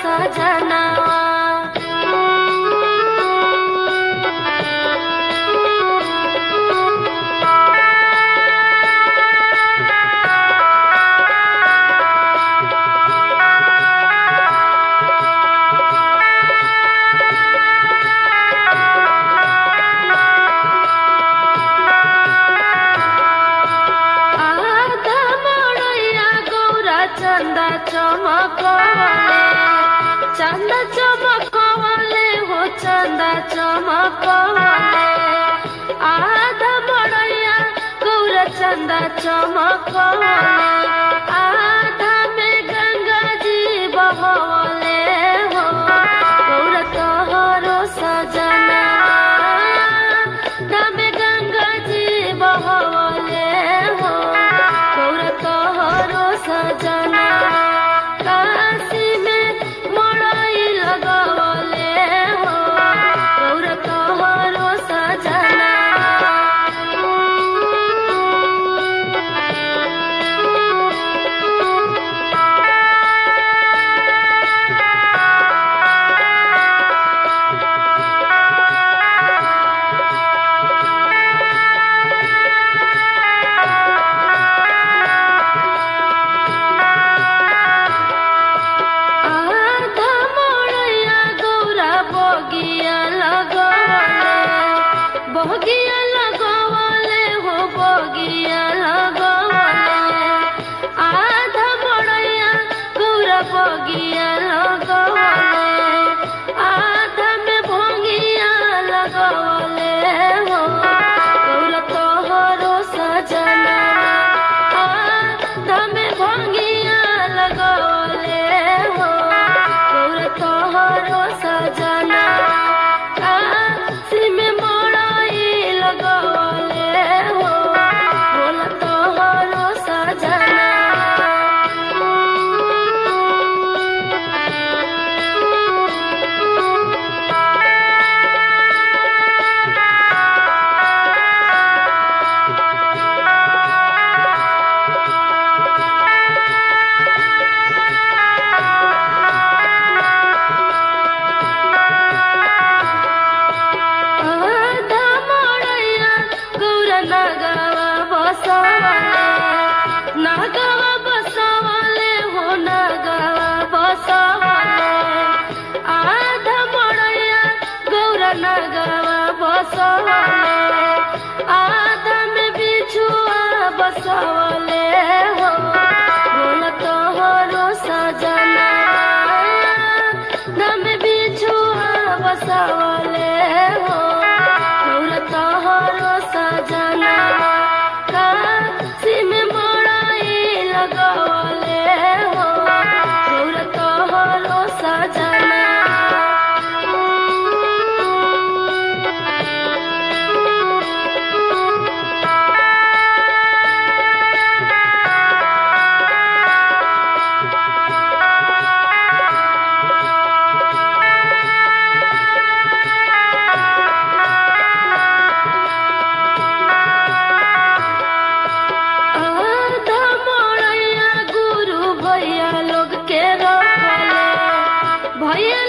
सजनावा चंदा चमकवले हो चंदा चमकवले आधा मड़ैया गौरा चंदा चमकवले आधा में गंगा जी बहवले हो गौरा तोहरो सजना में गंगा जी बहवले हो गौरा तोहरो सजना बगिया लगवले हो बगिया लगवले आधा मड़ैया गौरा बगिया लगवले आधा में भंगिया लगवले हो गौरा तोहरो सजना आधा में भंगिया लगवले हो गौरा तोहरो सजना नागवा बसवले हो नागवा बसवले आधा मड़ैया गौरा नागवा बसवले आधा में बिछुआ बसवले हो बोल तोहरो सजना में बिछुआ बसवले हो गौरा तोहरो सजना भैया